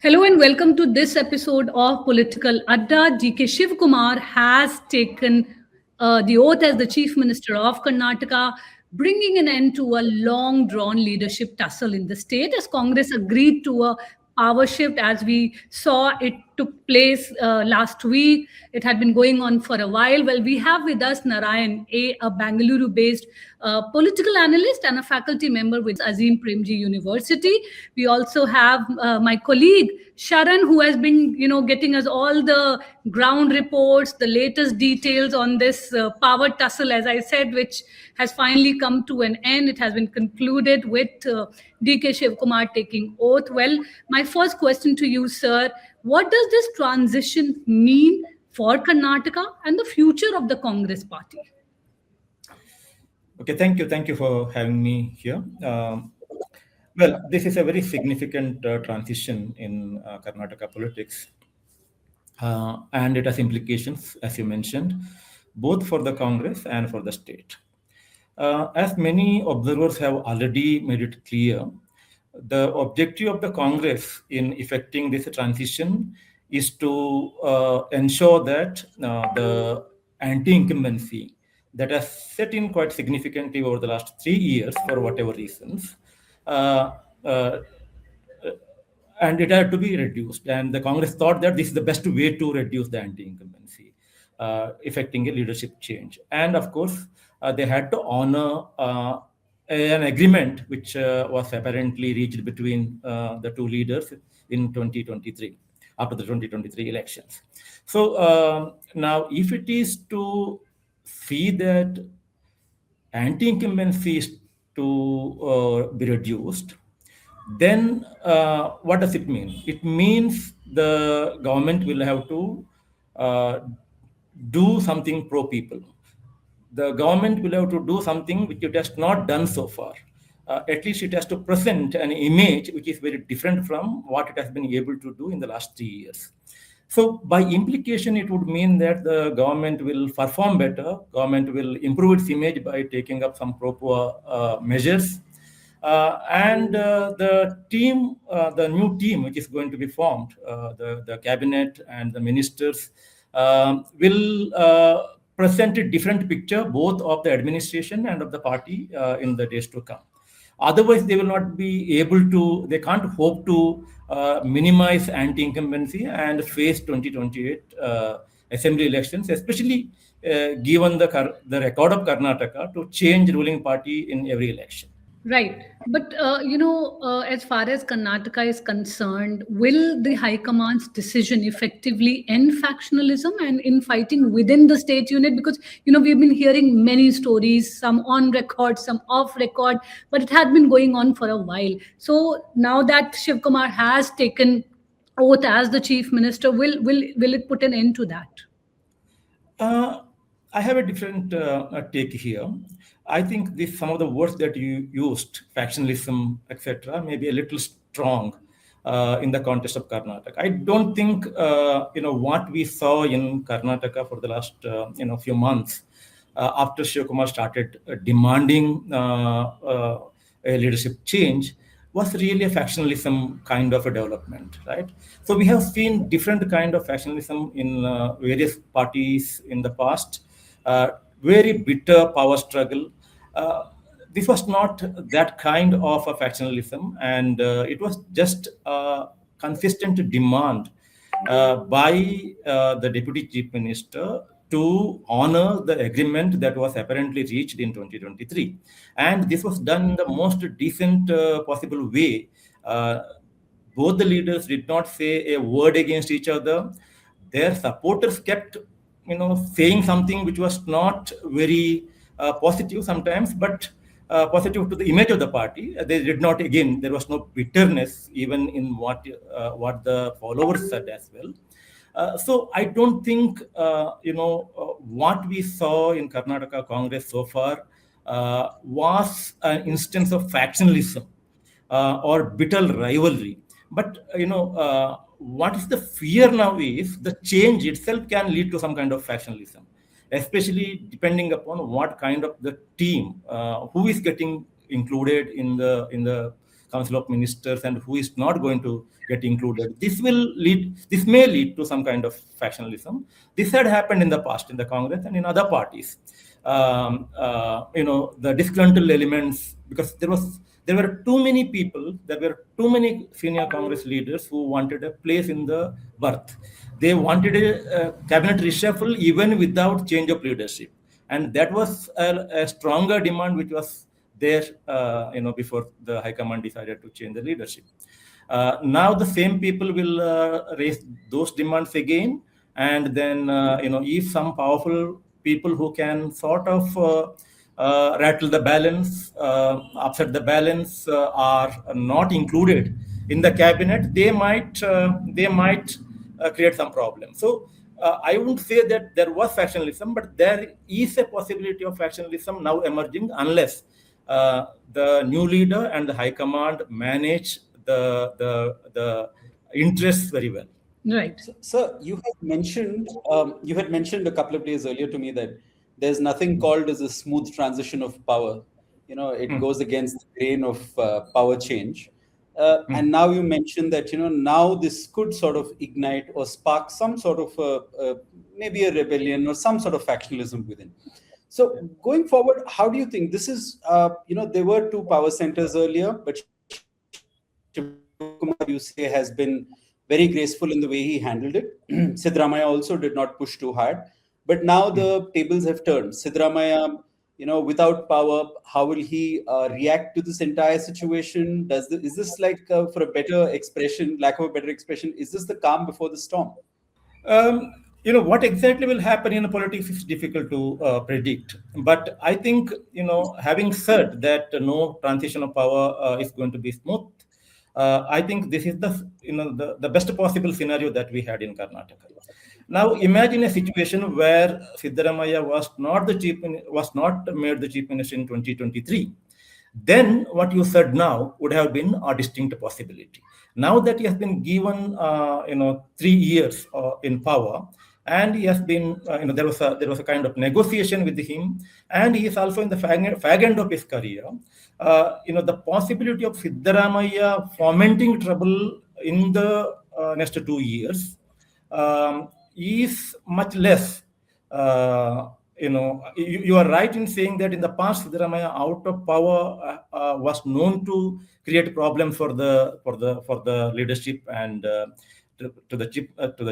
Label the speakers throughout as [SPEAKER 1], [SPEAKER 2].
[SPEAKER 1] Hello and welcome to this episode of Political Adda. DK Shivakumar has taken the oath as the Chief Minister of Karnataka, bringing an end to a long drawn leadership tussle in the state as Congress agreed to a power shift as we saw it took place last week. It had been going on for a while. Well, we have with us Narayan, a Bengaluru based political analyst and a faculty member with Azim Premji University. We also have my colleague Sharan, who has been, getting us all the ground reports, the latest details on this power tussle, as I said, which has finally come to an end. It has been concluded with DK Shivakumar taking oath. Well, my first question to you, sir, what does this transition mean for Karnataka and the future of the Congress party?
[SPEAKER 2] Okay, thank you. Thank you for having me here. Well, this is a very significant transition in Karnataka politics. And it has implications, as you mentioned, both for the Congress and for the state. As many observers have already made it clear, the objective of the Congress in effecting this transition is to ensure that the anti-incumbency that has set in quite significantly over the last 3 years for whatever reasons, and it had to be reduced. And the Congress thought that this is the best way to reduce the anti-incumbency, effecting a leadership change. And of course, they had to honor an agreement which was apparently reached between the two leaders in 2023, after the 2023 elections. So now, if it is to see that anti-incumbency is to be reduced, then what does it mean? It means the government will have to do something pro-people. The government will have to do something which it has not done so far. At least it has to present an image which is very different from what it has been able to do in the last 3 years. So by implication, it would mean that the government will perform better, government will improve its image by taking up some pro measures. And the team, the new team which is going to be formed, the cabinet and the ministers will present a different picture both of the administration and of the party in the days to come. Otherwise, they will not be able to, they can't hope to minimize anti-incumbency and face 2028 assembly elections, especially given the record of Karnataka to change ruling party in every election.
[SPEAKER 1] Right. But, as far as Karnataka is concerned, will the High Command's decision effectively end factionalism and infighting within the state unit? Because, we've been hearing many stories, some on record, some off record, but it had been going on for a while. So now that Shiv Kumar has taken oath as the chief minister, will it put an end to that?
[SPEAKER 2] I have a different take here. I think some of the words that you used, factionalism, etc., may be a little strong in the context of Karnataka. I don't think what we saw in Karnataka for the last few months after Shivakumar started demanding a leadership change was really a factionalism kind of a development, right? So we have seen different kind of factionalism in various parties in the past. Very bitter power struggle. This was not that kind of a factionalism, and it was just a consistent demand by the Deputy Chief Minister to honor the agreement that was apparently reached in 2023. And this was done in the most decent possible way. Both the leaders did not say a word against each other. Their supporters kept saying something which was not very positive sometimes, but positive to the image of the party. They did not, again, there was no bitterness even in what the followers said as well. So I don't think, what we saw in Karnataka Congress so far was an instance of factionalism or bitter rivalry. But, what is the fear now is the change itself can lead to some kind of factionalism, especially depending upon what kind of the team, who is getting included in the Council of Ministers and who is not going to get included. This may lead to some kind of factionalism. This had happened in the past in the Congress and in other parties. The disgruntled elements, because there were too many people, there were too many senior Congress leaders who wanted a place in the berth. They wanted a cabinet reshuffle even without change of leadership. And that was a stronger demand which was there, before the High Command decided to change the leadership. Now the same people will raise those demands again. And then, if some powerful people who can sort of rattle the balance, upset the balance, are not included in the cabinet, they might create some problem. So I wouldn't say that there was factionalism, but there is a possibility of factionalism now emerging unless the new leader and the High Command manage the interests very well.
[SPEAKER 1] Right.
[SPEAKER 3] Sir, you had mentioned a couple of days earlier to me that there's nothing called as a smooth transition of power. It goes against the grain of power change. And now you mentioned that, now this could sort of ignite or spark some sort of maybe a rebellion or some sort of factionalism within. So going forward, how do you think this is, there were two power centers earlier, but Shivakumar, you say, has been very graceful in the way he handled it. Siddaramaiah also did not push too hard. But now the tables have turned. Siddaramaiah, without power, how will he react to this entire situation? Is this like, for a better expression, lack of a better expression, is this the calm before the storm?
[SPEAKER 2] What exactly will happen in politics is difficult to predict. But I think, having said that no transition of power is going to be smooth, I think this is the best possible scenario that we had in Karnataka. Now imagine a situation where Siddaramaiah was not made the chief minister in 2023. Then what you said now would have been a distinct possibility. Now that he has been given 3 years in power, and he has been there was a kind of negotiation with him, and he is also in the fag end of his career. The possibility of Siddaramaiah fomenting trouble in the next 2 years is much less. You are right in saying that in the past, Siddaramaiah, out of power, was known to create problems for the leadership and to the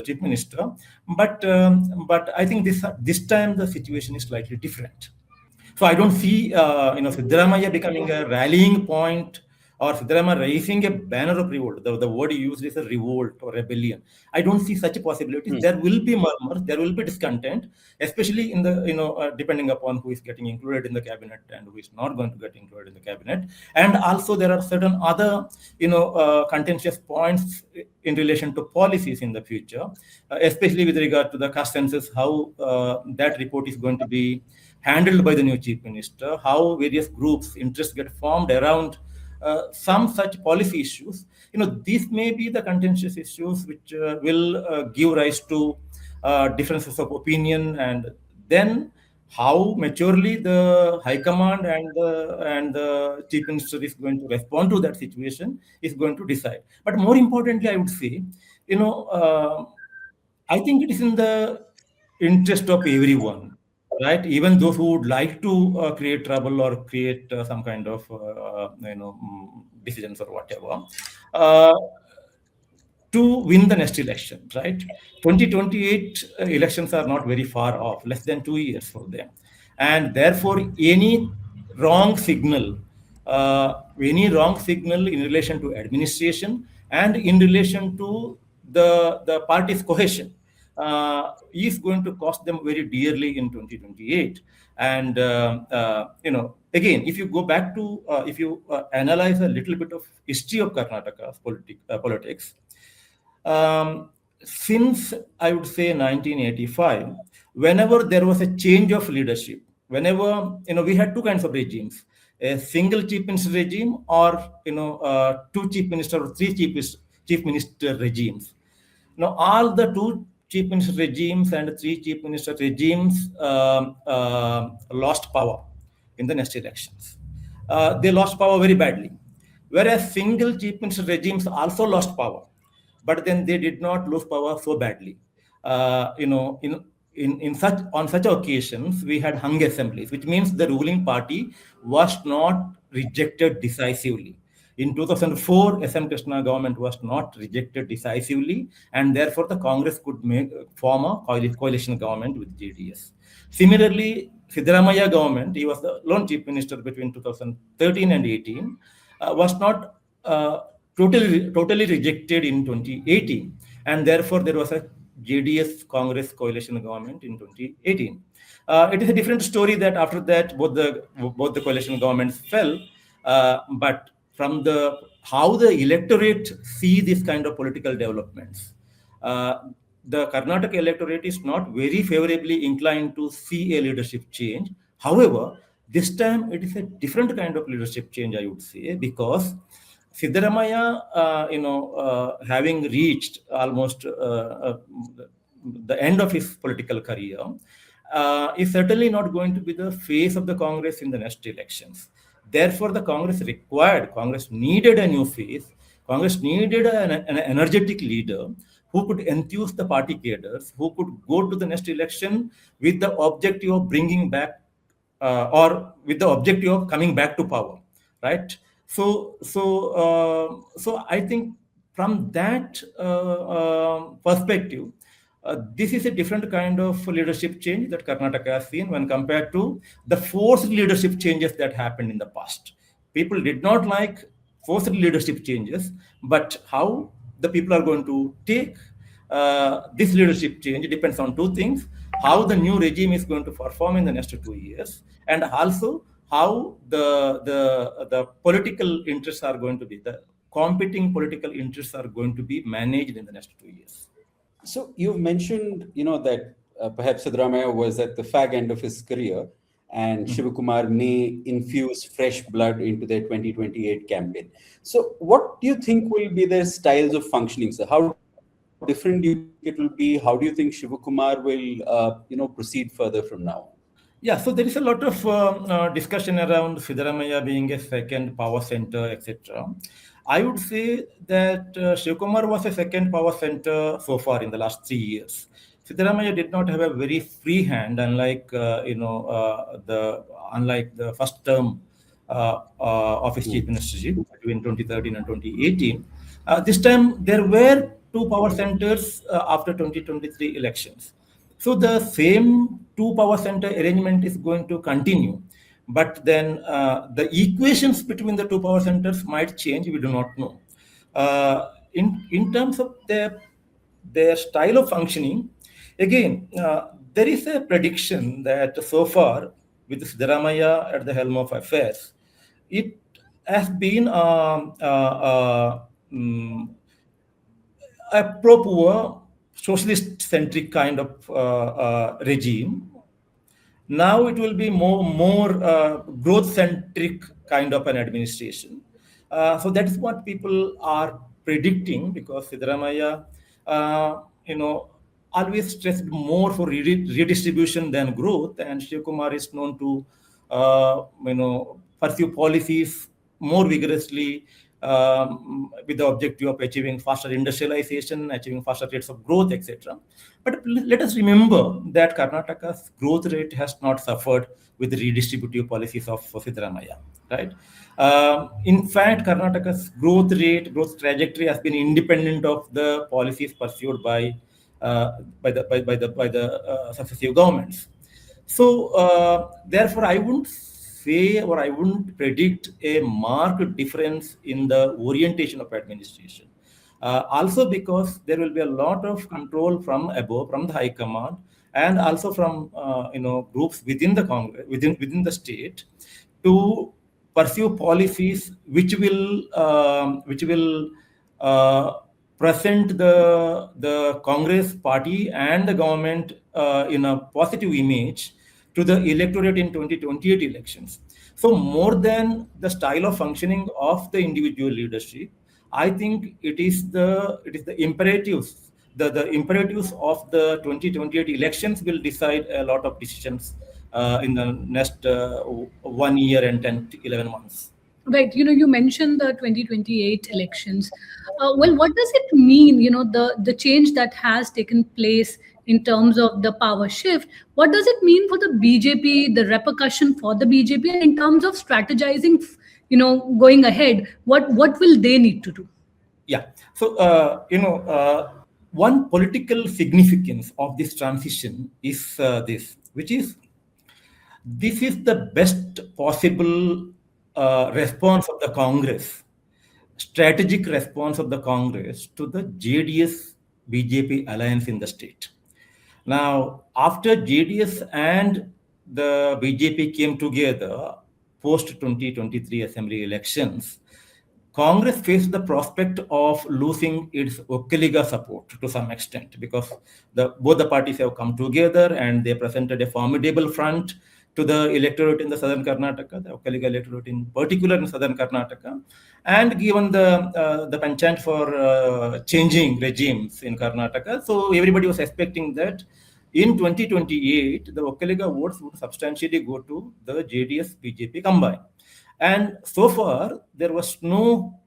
[SPEAKER 2] chief minister. But I think this time the situation is slightly different. So I don't see Siddaramaiah becoming a rallying point or Siddaramaiah raising a banner of revolt. The word he used is a revolt or rebellion. I don't see such possibilities. There will be murmurs, there will be discontent, especially in the depending upon who is getting included in the cabinet and who is not going to get included in the cabinet. And also there are certain other contentious points in relation to policies in the future, especially with regard to the caste census, how that report is going to be handled by the new chief minister, how various groups, interests get formed around some such policy issues. These may be the contentious issues which will give rise to differences of opinion, and then how maturely the High Command and the chief minister is going to respond to that situation is going to decide. But more importantly, I would say, I think it is in the interest of everyone, right? Even those who would like to create trouble or create some kind of decisions or whatever, to win the next election, right? 2028 elections are not very far off, less than 2 years for them. And therefore, any wrong signal in relation to administration and in relation to the party's cohesion is going to cost them very dearly in 2028. And, again, if you go back to, if you analyze a little bit of history of Karnataka's politics, since I would say 1985, whenever there was a change of leadership, whenever, we had two kinds of regimes, a single chief minister regime or, two chief minister or three chief minister regimes. Now, all the two chief minister regimes and three chief minister regimes lost power in the next elections. They lost power very badly. whereas single chief minister regimes also lost power, but then they did not lose power so badly. In such occasions, we had hung assemblies, which means the ruling party was not rejected decisively. In 2004, SM Krishna government was not rejected decisively, and therefore the Congress could form a coalition government with JDS. Similarly, Siddaramaiah government, he was the lone chief minister between 2013 and 18, was not totally rejected in 2018, and therefore there was a JDS Congress coalition government in 2018. It is a different story that after that both the coalition governments fell, but from how the electorate see this kind of political developments, the Karnataka electorate is not very favorably inclined to see a leadership change. However, this time it is a different kind of leadership change, I would say, because Siddaramaiah, having reached almost the end of his political career, is certainly not going to be the face of the Congress in the next elections. Therefore, the Congress needed a new face. Congress needed an energetic leader who could enthuse the party cadres, who could go to the next election with the objective of bringing back or with the objective of coming back to power, right? So I think from that perspective, this is a different kind of leadership change that Karnataka has seen when compared to the forced leadership changes that happened in the past. People did not like forced leadership changes, but how the people are going to take this leadership change depends on two things: how the new regime is going to perform in the next 2 years, and also how the political interests are going to be, the competing political interests are going to be managed in the next 2 years.
[SPEAKER 3] So you've mentioned, that perhaps Siddaramaiah was at the fag end of his career, and Shivakumar may infuse fresh blood into their 2028 campaign. So what do you think will be their styles of functioning? So how different do you think it will be? How do you think Shivakumar will, proceed further from now?
[SPEAKER 2] Yeah, so there is a lot of discussion around Siddaramaiah being a second power center, etc. I would say that Shivakumar was a second power center so far in the last 3 years. Siddaramaiah did not have a very free hand, unlike the first term of his chief ministership between 2013 and 2018. This time there were two power centers after 2023 elections. So the same two power center arrangement is going to continue, but then the equations between the two power centers might change. We do not know. In terms of their style of functioning, again, there is a prediction that so far with Siddaramaiah at the helm of affairs, it has been a pro-poor, socialist-centric kind of regime. Now it will be more growth-centric kind of an administration. So that is what people are predicting, because Siddaramaiah, always stressed more for redistribution than growth, and Shivakumar is known to, pursue policies more vigorously with the objective of achieving faster industrialization, achieving faster rates of growth, etc. But let us remember that Karnataka's growth rate has not suffered with the redistributive policies of Siddaramaiah, right? In fact, Karnataka's growth trajectory has been independent of the policies pursued by the successive governments. So, therefore, I wouldn't say, or I wouldn't predict a marked difference in the orientation of administration. Also because there will be a lot of control from above, from the High Command, and also from groups within the Congress, within the state, to pursue policies which will present the Congress party and the government in a positive image to the electorate in 2028 elections. So more than the style of functioning of the individual leadership, I think it is the imperatives. The imperatives of the 2028 elections will decide a lot of decisions in the next 1 year and 10 to 11 months.
[SPEAKER 1] Right. You mentioned the 2028 elections. Well, what does it mean, the change that has taken place in terms of the power shift? What does it mean for the BJP, the repercussion for the BJP, and in terms of strategizing, going ahead, what will they need to do?
[SPEAKER 2] Yeah. So, one political significance of this transition is this, which is this is the best possible response of the Congress, strategic response of the Congress to the JDS BJP alliance in the state. Now, after JDS and the BJP came together post 2023 assembly elections, Congress faced the prospect of losing its Vokkaliga support to some extent because both the parties have come together and they presented a formidable front to the electorate in the southern Karnataka, the Vokkaliga electorate in particular in southern Karnataka, and given the penchant for changing regimes in Karnataka, so everybody was expecting that in 2028 the Vokkaliga votes would substantially go to the JDS BJP combined. And so far, there was no,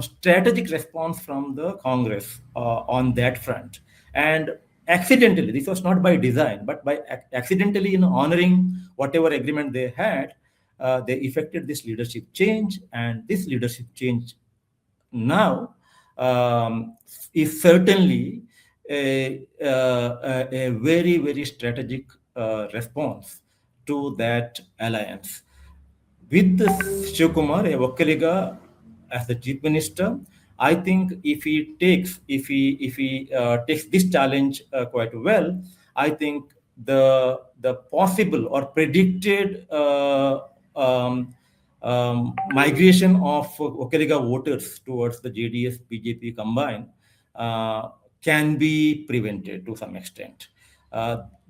[SPEAKER 2] strategic response from the Congress on that front. And accidentally, this was not by design, but by accidentally, honoring whatever agreement they had, they effected this leadership change. And this leadership change now is certainly a very, very strategic response to that alliance. With Shivakumar, a Vokkaliga, as the chief minister, I think if he takes this challenge quite well, I think the possible or predicted migration of Vokkaliga voters towards the JDS BJP combined can be prevented to some extent.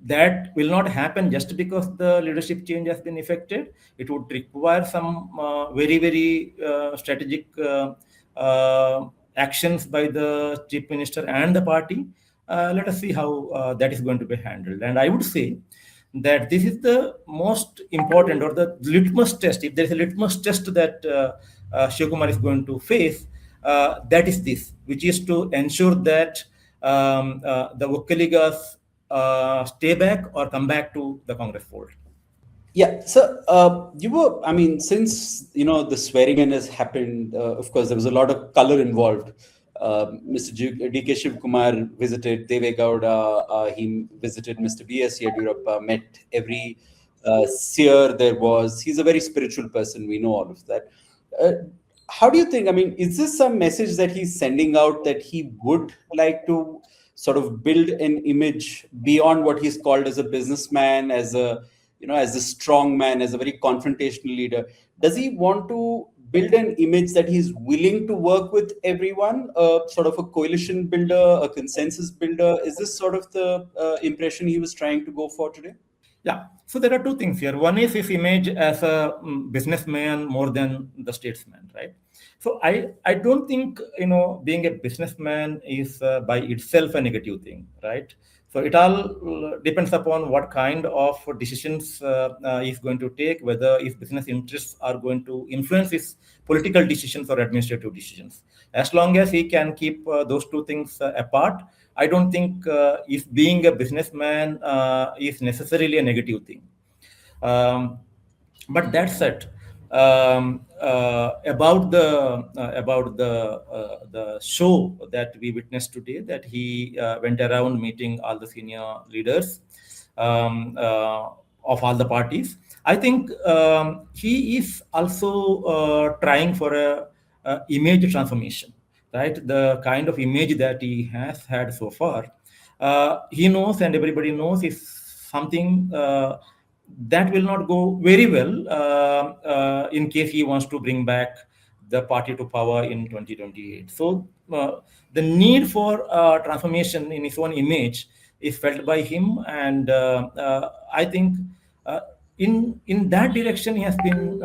[SPEAKER 2] That will not happen just because the leadership change has been effected. It would require some very, very strategic actions by the chief minister and the party. Let us see how that is going to be handled. And I would say that this is the most important or the litmus test. If there is a litmus test that Shivakumar is going to face, that is this, which is to ensure that the Vokkaligas stay back or come back to the Congress fold.
[SPEAKER 3] Yeah, so since the swearing in has happened, of course there was a lot of color involved. Mr. DK Shivakumar visited Deve Gowda, he visited Mr. B.S. Yediyurappa, met every seer there was. He's a very spiritual person, we know all of that. How do you think, is this some message that he's sending out that he would like to sort of build an image beyond what he's called as a businessman, as a strong man, as a very confrontational leader? Does he want to build an image that he's willing to work with everyone, sort of a coalition builder, a consensus builder? Is this sort of the impression he was trying to go for today?
[SPEAKER 2] Yeah. So there are two things here. One is his image as a businessman more than the statesman, right? So I don't think, being a businessman is by itself a negative thing, right? So it all depends upon what kind of decisions he's going to take, whether his business interests are going to influence his political decisions or administrative decisions. As long as he can keep those two things apart, I don't think if being a businessman is necessarily a negative thing. But that said, about the show that we witnessed today, that he went around meeting all the senior leaders of all the parties. I think he is also trying for a image transformation, right? The kind of image that he has had so far, he knows and everybody knows is something that will not go very well in case he wants to bring back the party to power in 2028. So the need for transformation in his own image is felt by him, and I think in that direction he has been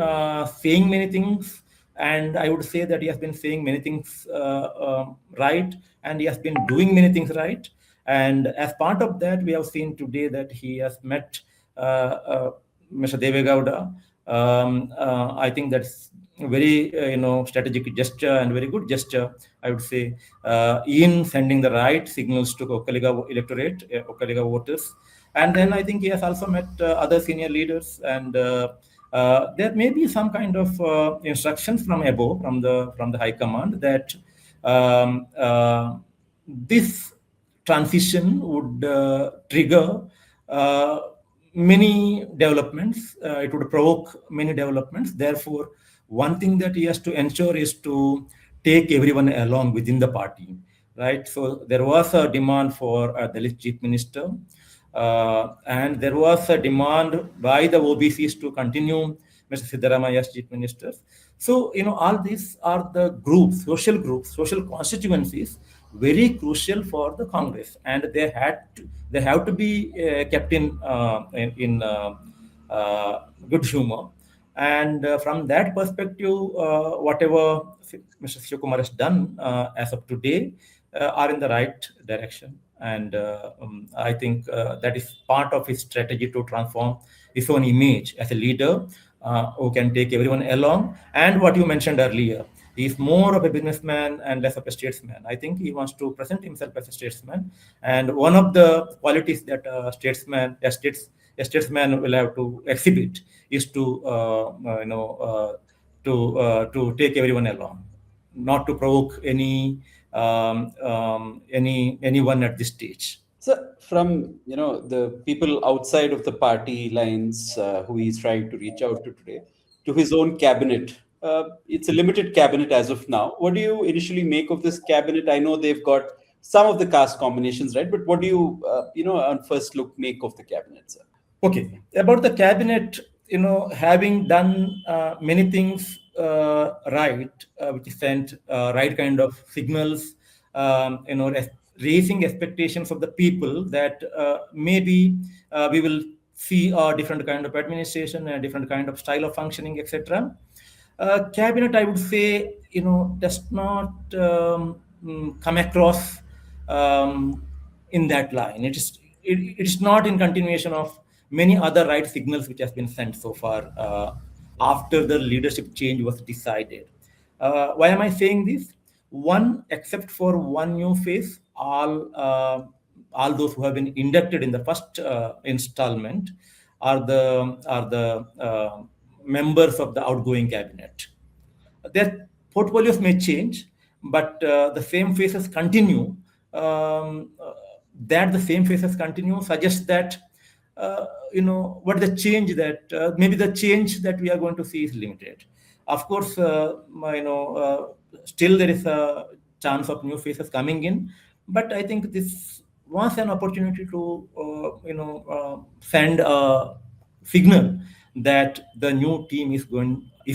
[SPEAKER 2] saying many things, and I would say that he has been saying many things right, and he has been doing many things right. And as part of that, we have seen today that he has met Mr. Deve Gowda. I think that's very strategic gesture and very good gesture, I would say, in sending the right signals to Vokkaliga electorate, Vokkaliga voters. And then I think he has also met other senior leaders, and there may be some kind of instructions from above, from the high command, that this transition would trigger many developments. It would provoke many developments. Therefore, one thing that he has to ensure is to take everyone along within the party, right? So there was a demand for a Dalit chief minister, and there was a demand by the OBCs to continue Mr. Siddaramaiah as chief minister. So, all these are the groups, social constituencies, very crucial for the Congress, and they have to be kept in good humor. And from that perspective, whatever Mr. Shivakumar has done as of today are in the right direction. And I think that is part of his strategy to transform his own image as a leader who can take everyone along. And what you mentioned earlier, he's more of a businessman and less of a statesman. I think he wants to present himself as a statesman. And one of the qualities that a statesman will have to exhibit is to take everyone along, not to provoke anyone at this stage.
[SPEAKER 3] So, from the people outside of the party lines who he's trying to reach out to today, to his own cabinet, it's a limited cabinet as of now. What do you initially make of this cabinet? I know they've got some of the caste combinations, right? But what do you, on first look, make of the cabinet, sir?
[SPEAKER 2] Okay, about the cabinet, having done many things right, which sent right kind of signals, raising expectations of the people that maybe we will see a different kind of administration, a different kind of style of functioning, etc. Cabinet, I would say, does not come across in that line. It is not in continuation of many other right signals which has been sent so far after the leadership change was decided. Why am I saying this? One, except for one new face, all those who have been inducted in the first installment are the members of the outgoing cabinet. Their portfolios may change, but the same faces continue. That the same faces continue suggests that what the change that maybe the change that we are going to see is limited. Of course, still there is a chance of new faces coming in, but I think this was an opportunity to send a signal that the new team is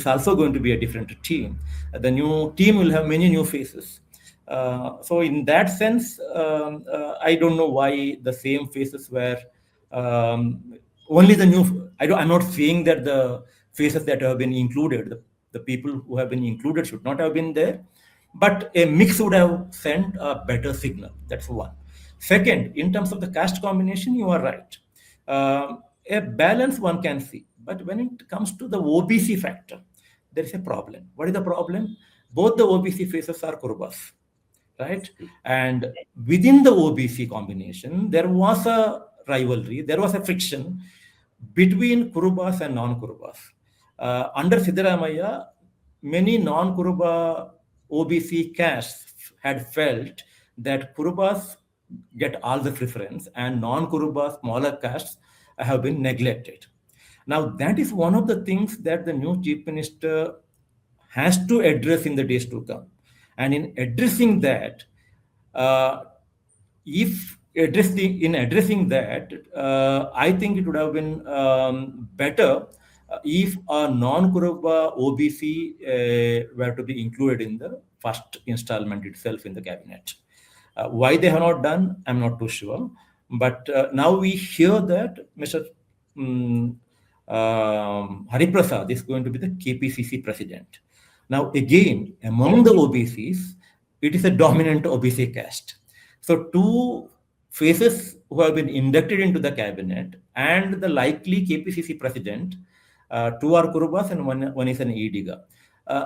[SPEAKER 2] also going to be a different team. The new team will have many new faces. So in that sense, I don't know why the same faces were only the new. I'm not saying that the faces that have been included, the people who have been included should not have been there, but a mix would have sent a better signal. That's one. Second, in terms of the caste combination, you are right. A balance one can see, but when it comes to the OBC factor, there is a problem. What is the problem? Both the OBC faces are Kurubas, right? And within the OBC combination, there was a rivalry, there was a friction between Kurubas and non-Kurubas. Under Siddaramaiah, many non-Kuruba OBC castes had felt that Kurubas get all the preference and non-Kuruba smaller castes have been neglected. Now, that is one of the things that the new chief minister has to address in the days to come. And in addressing that, I think it would have been better if a non-Kuruba OBC were to be included in the first installment itself in the cabinet. Why they have not done, I'm not too sure. But now we hear that Mr. Hariprasad is going to be the KPCC president. Now, again, among the OBCs, it is a dominant OBC caste. So two faces who have been inducted into the cabinet and the likely KPCC president, two are Kurubas and one is an Ediga.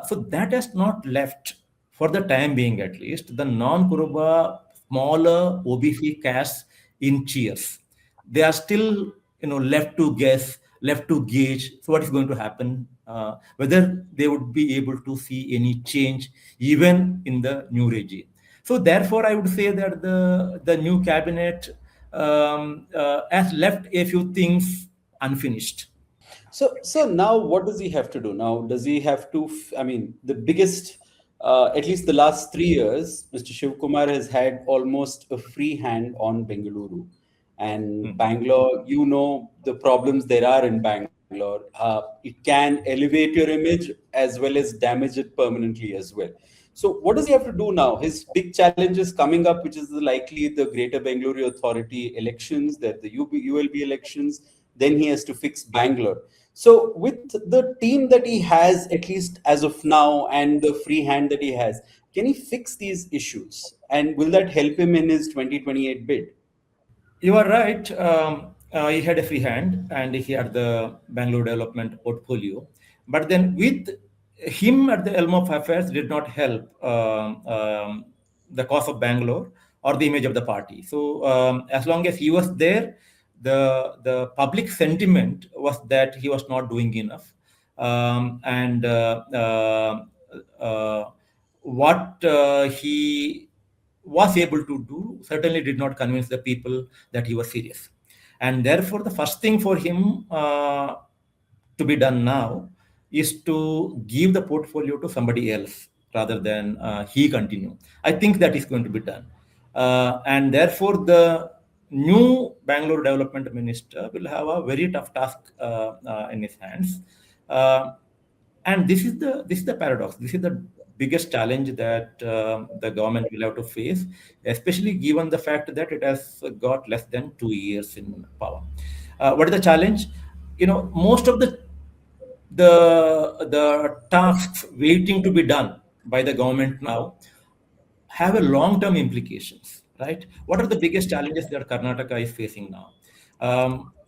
[SPEAKER 2] So that has not left, for the time being at least, the non-Kuruba smaller OBC castes in cheers. They are still, left to guess, left to gauge. So what is going to happen? Whether they would be able to see any change even in the new regime. So therefore, I would say that the new cabinet has left a few things unfinished.
[SPEAKER 3] So now what does he have to do? Now, does he have to, I mean, the biggest, at least the last 3 years, Mr. Shivakumar has had almost a free hand on Bengaluru. And Bangalore, the problems there are in Bangalore. It can elevate your image as well as damage it permanently as well. So what does he have to do now? His big challenge is coming up, which is likely the Greater Bengaluru Authority elections, that the ULB elections. Then he has to fix Bangalore. So with the team that he has, at least as of now, and the free hand that he has, can he fix these issues? And will that help him in his 2028 bid?
[SPEAKER 2] You are right. He had a free hand and he had the Bangalore development portfolio. But then with him at the helm of affairs did not help the cause of Bangalore or the image of the party. So as long as he was there, the public sentiment was that he was not doing enough. And what he was able to do certainly did not convince the people that he was serious. And therefore, the first thing for him to be done now is to give the portfolio to somebody else rather than he continue. I think that is going to be done. And therefore, the new Bangalore development minister will have a very tough task in his hands. And this is the paradox. This is the biggest challenge that the government will have to face, especially given the fact that it has got less than 2 years in power. What is the challenge? Most of the tasks waiting to be done by the government now have a long-term implications, right? What are the biggest challenges that Karnataka is facing now?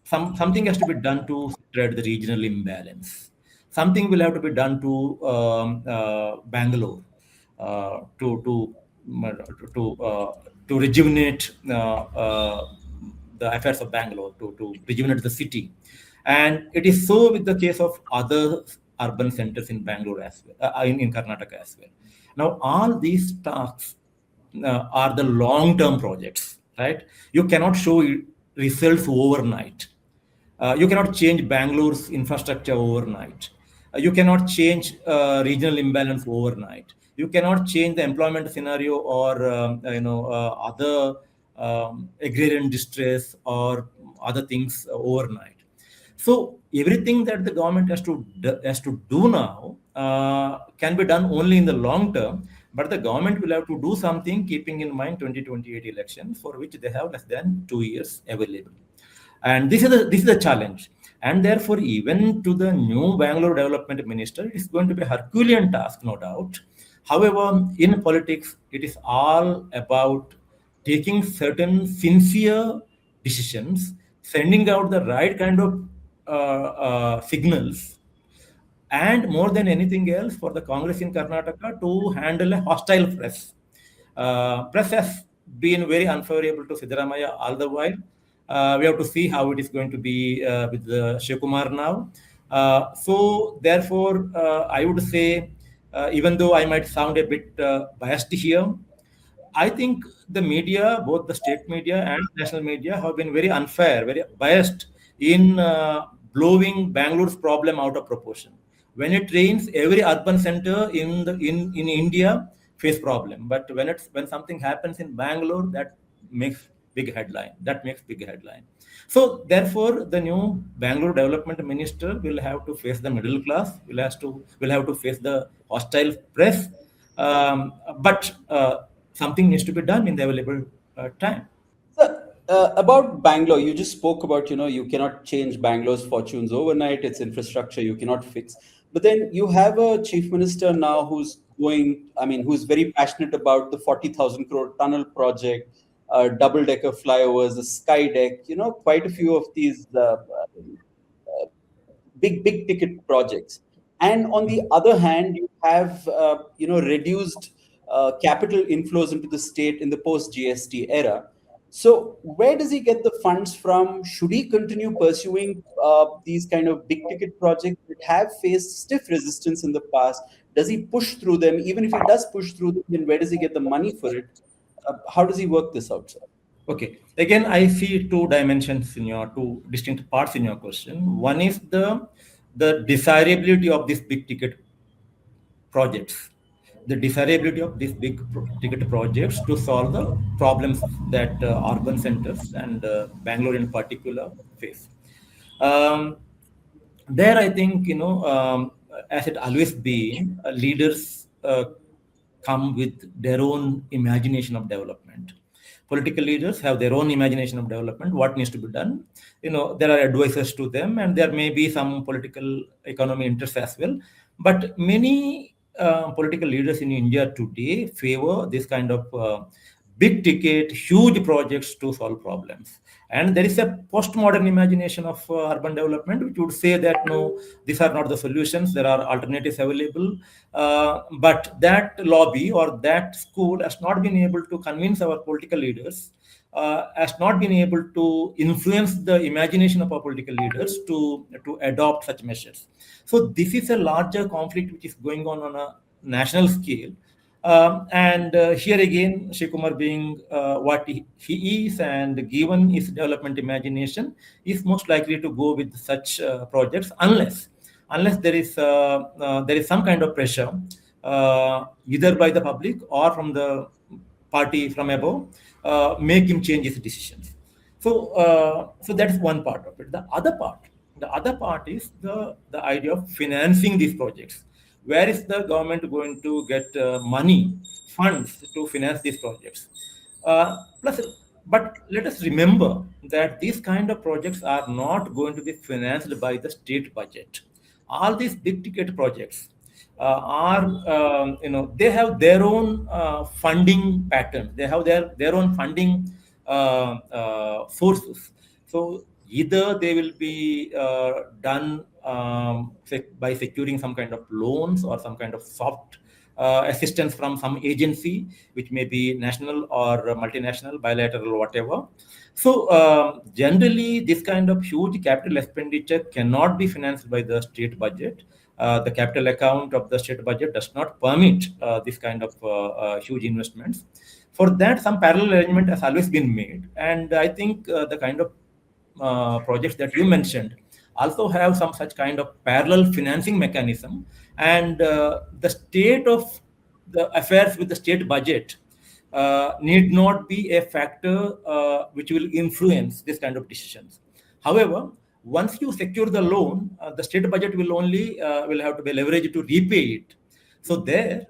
[SPEAKER 2] Something has to be done to spread the regional imbalance. Something will have to be done to Bangalore to rejuvenate the affairs of Bangalore, to rejuvenate the city. And it is so with the case of other urban centers in Bangalore as well, in Karnataka as well. Now, all these tasks are the long-term projects, right? You cannot show results overnight. You cannot change Bangalore's infrastructure overnight. You cannot change regional imbalance overnight. You cannot change the employment scenario or other agrarian distress or other things overnight. So everything that the government has to do now can be done only in the long term, but the government will have to do something keeping in mind 2028 election, for which they have less than 2 years available. And this is the challenge. And therefore, even to the new Bangalore development minister, it's going to be a Herculean task, no doubt. However, in politics, it is all about taking certain sincere decisions, sending out the right kind of signals, and more than anything else, for the Congress in Karnataka to handle a hostile press. Press has been very unfavorable to Siddaramaiah all the while. We have to see how it is going to be with Shivakumar now. So therefore, I would say, even though I might sound a bit biased here, I think the media, both the state media and national media, have been very unfair, very biased in blowing Bangalore's problem out of proportion. When it rains, every urban center in India face problem. But when something happens in Bangalore, that makes big headline. So therefore, the new Bangalore development minister will have to face the middle class. Will have to face the hostile press. But something needs to be done in the available time.
[SPEAKER 3] About Bangalore, you just spoke about, you cannot change Bangalore's fortunes overnight. Its infrastructure you cannot fix. But then you have a chief minister now who's very passionate about the 40,000 crore tunnel project, double-decker flyovers, the sky deck, quite a few of these big ticket projects. And on the other hand, you have reduced capital inflows into the state in the post GST era. So where does he get the funds from? Should he continue pursuing these kind of big ticket projects that have faced stiff resistance in the past? Does he push through them? Even if he does push through them, then where does he get the money for it? How does he work this out, sir?
[SPEAKER 2] Okay. Again, I see two dimensions in your two distinct parts in your question. One is the desirability of these big ticket projects, the desirability of these big ticket projects to solve the problems that urban centers and Bangalore in particular face. There, I think, as it always been, leaders come with their own imagination of development. Political leaders have their own imagination of development, what needs to be done. There are advisors to them, and there may be some political economy interests as well. But many political leaders in India today favor this kind of big ticket, huge projects to solve problems. And there is a postmodern imagination of urban development, which would say that no, these are not the solutions, there are alternatives available. But that lobby or that school has not been able to convince our political leaders, has not been able to influence the imagination of our political leaders to adopt such measures. So this is a larger conflict which is going on a national scale. And here again, Shivakumar being what he is and given his development imagination, is most likely to go with such projects unless there is some kind of pressure, either by the public or from the party from above, make him change his decisions. So that's one part of it. The other part is the idea of financing these projects. Where is the government going to get funds to finance these projects? But let us remember that these kind of projects are not going to be financed by the state budget. All these big ticket projects they have their own funding patterns. They have their own funding sources. So either they will be done by securing some kind of loans or some kind of soft assistance from some agency, which may be national or multinational, bilateral, or whatever. So generally, this kind of huge capital expenditure cannot be financed by the state budget. The capital account of the state budget does not permit this kind of huge investments. For that, some parallel arrangement has always been made. And I think the kind of projects that you mentioned also have some such kind of parallel financing mechanism. And the state of the affairs with the state budget need not be a factor which will influence this kind of decisions. However, once you secure the loan, the state budget will only will have to be leveraged to repay it. So there,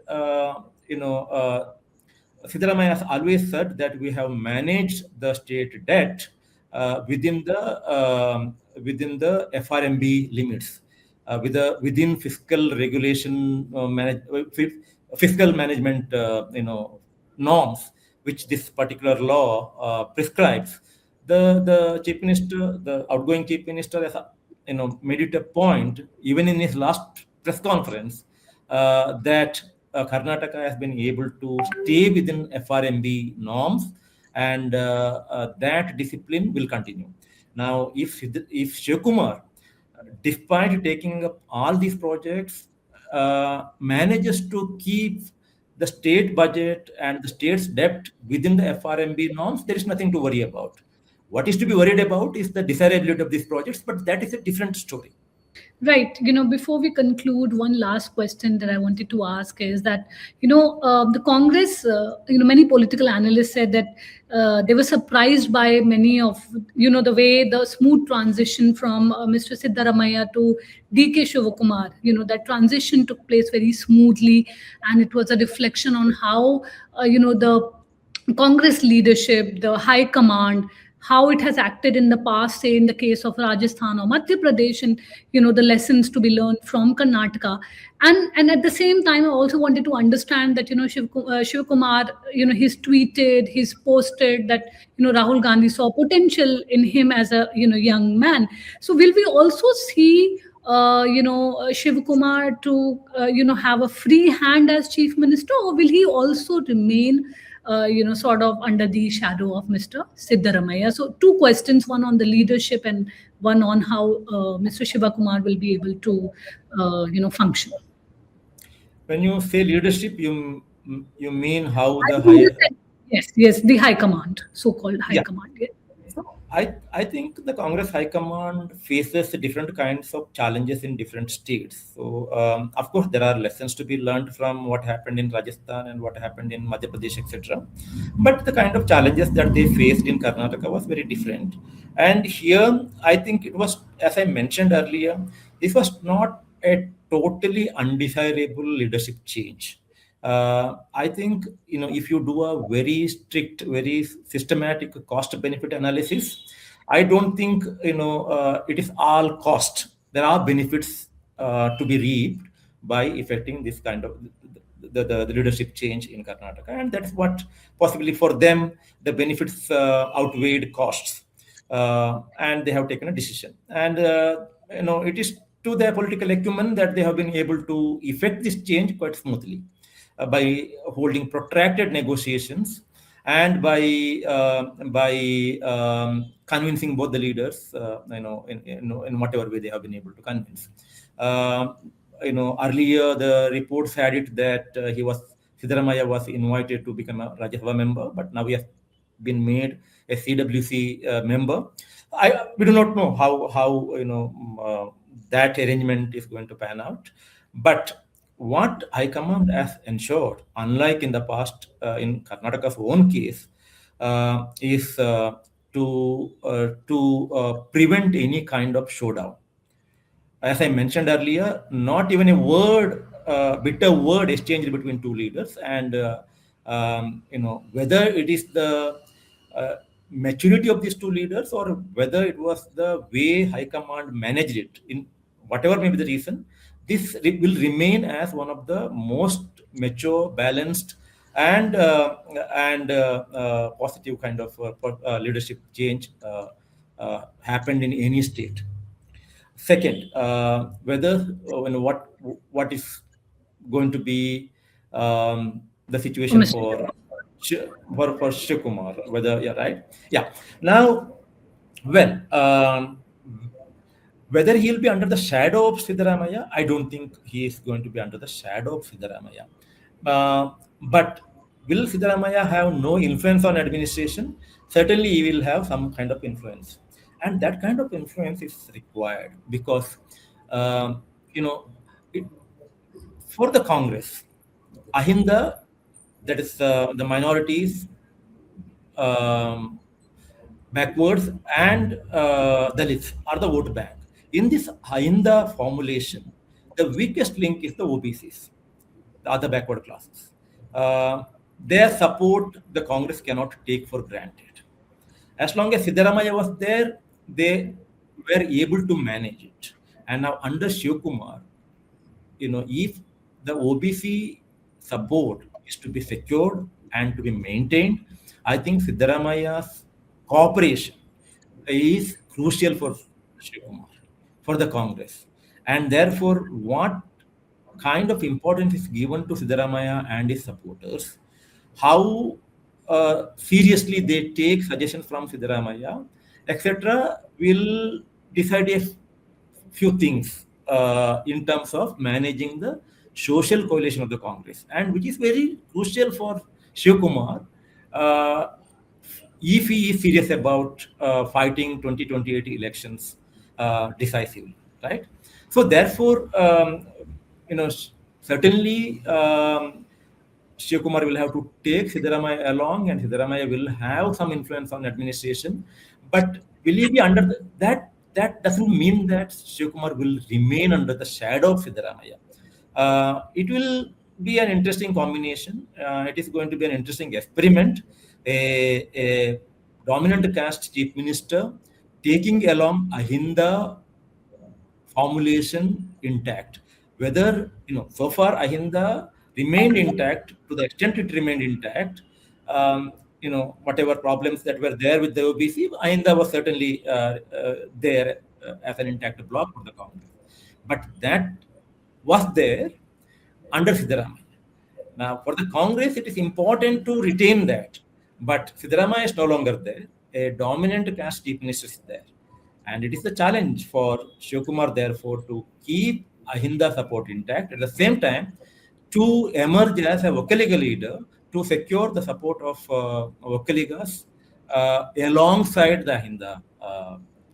[SPEAKER 2] Siddaramaiah has always said that we have managed the state debt within the FRMB limits, within fiscal regulation, fiscal management, norms, which this particular law prescribes. The chief minister, the outgoing chief minister, has made it a point, even in his last press conference, that Karnataka has been able to stay within FRMB norms, and that discipline will continue. Now, if Shivakumar, despite taking up all these projects, manages to keep the state budget and the state's debt within the FRMB norms, there is nothing to worry about. What is to be worried about is the desirability of these projects, but that is a different story.
[SPEAKER 1] Right. Before we conclude, one last question that I wanted to ask is that, the Congress, many political analysts said that they were surprised by many of, the way the smooth transition from Mr. Siddaramaiah to DK Shivakumar, that transition took place very smoothly. And it was a reflection on how, the Congress leadership, the high command, how it has acted in the past, say in the case of Rajasthan or Madhya Pradesh, and the lessons to be learned from Karnataka. And at the same time, I also wanted to understand that Shivakumar, he's tweeted, he's posted that Rahul Gandhi saw potential in him as a young man. So will we also see Shivakumar to, have a free hand as chief minister, or will he also remain, sort of under the shadow of Mr. Siddaramaiah? So, two questions: one on the leadership and one on how Mr. Shivakumar will be able to, function.
[SPEAKER 2] When you say leadership, you mean how
[SPEAKER 1] I
[SPEAKER 2] the
[SPEAKER 1] think
[SPEAKER 2] high.
[SPEAKER 1] yes, the high command, so-called high
[SPEAKER 2] Yeah.
[SPEAKER 1] command. Yeah.
[SPEAKER 2] So I think the Congress High Command faces different kinds of challenges in different states. So of course there are lessons to be learned from what happened in Rajasthan and what happened in Madhya Pradesh, etc. But the kind of challenges that they faced in Karnataka was very different. And here I think it was, as I mentioned earlier, this was not a totally undesirable leadership change. I think if you do a very strict, very systematic cost-benefit analysis, I don't think it is all cost. There are benefits to be reaped by effecting this kind of the leadership change in Karnataka, and that's what possibly for them the benefits outweighed costs, and they have taken a decision. And it is to their political acumen that they have been able to effect this change quite smoothly by holding protracted negotiations and by convincing both the leaders, in whatever way they have been able to convince. Earlier the reports had it that Siddaramaiah was invited to become a Rajya Sabha member, but now he has been made a CWC member. We do not know how that arrangement is going to pan out, but what High Command has ensured, unlike in the past in Karnataka's own case, is to prevent any kind of showdown. As I mentioned earlier, not even a bitter word exchanged between two leaders, and whether it is the maturity of these two leaders or whether it was the way High Command managed it, in whatever may be the reason, this will remain as one of the most mature, balanced, and positive kind of leadership change happened in any state. Second, whether what is going to be the situation for Shivakumar, whether you're right. Yeah. Now, well, whether he'll be under the shadow of Siddaramaiah, I don't think he is going to be under the shadow of Siddaramaiah. But will Siddaramaiah have no influence on administration? Certainly, he will have some kind of influence, and that kind of influence is required because, for the Congress, AHINDA, that is the minorities, backwards, and Dalits are the vote bank. In this AHINDA formulation, the weakest link is the OBCs, the other backward classes. Their support, the Congress cannot take for granted. As long as Siddaramaiah was there, they were able to manage it. And now under Shivakumar, if the OBC support is to be secured and to be maintained, I think Siddaramaiah's cooperation is crucial for Shivakumar, for the Congress. And therefore, what kind of importance is given to Siddaramaiah and his supporters, how seriously they take suggestions from Siddaramaiah, etc., will decide a few things in terms of managing the social coalition of the Congress, and which is very crucial for Shivakumar if he is serious about fighting 2028 elections decisively, right? So therefore, certainly Shivakumar will have to take Siddaramaiah along, and Siddaramaiah will have some influence on administration. But will he be under that? That doesn't mean that Shivakumar will remain under the shadow of Siddaramaiah. It will be an interesting combination. It is going to be an interesting experiment. A dominant caste chief minister taking along AHINDA formulation intact. Whether, so far AHINDA remained intact to the extent it remained intact. Whatever problems that were there with the OBC, AHINDA was certainly there as an intact bloc for the Congress. But that was there under Siddaramaiah. Now, for the Congress, it is important to retain that. But Siddaramaiah is no longer there. A dominant caste chief minister is there. And it is a challenge for Shivakumar, therefore, to keep AHINDA support intact. At the same time, to emerge as a Vokkaliga leader, to secure the support of Vokkaligas alongside the AHINDA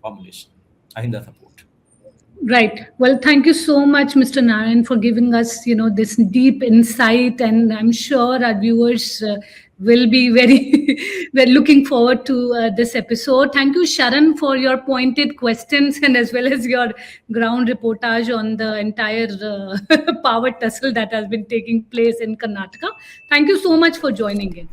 [SPEAKER 2] formulation, AHINDA support.
[SPEAKER 1] Right. Well, thank you so much, Mr. Narayan, for giving us, this deep insight, and I'm sure our viewers will be very, very looking forward to this episode. Thank you, Sharan, for your pointed questions and as well as your ground reportage on the entire power tussle that has been taking place in Karnataka. Thank you so much for joining in.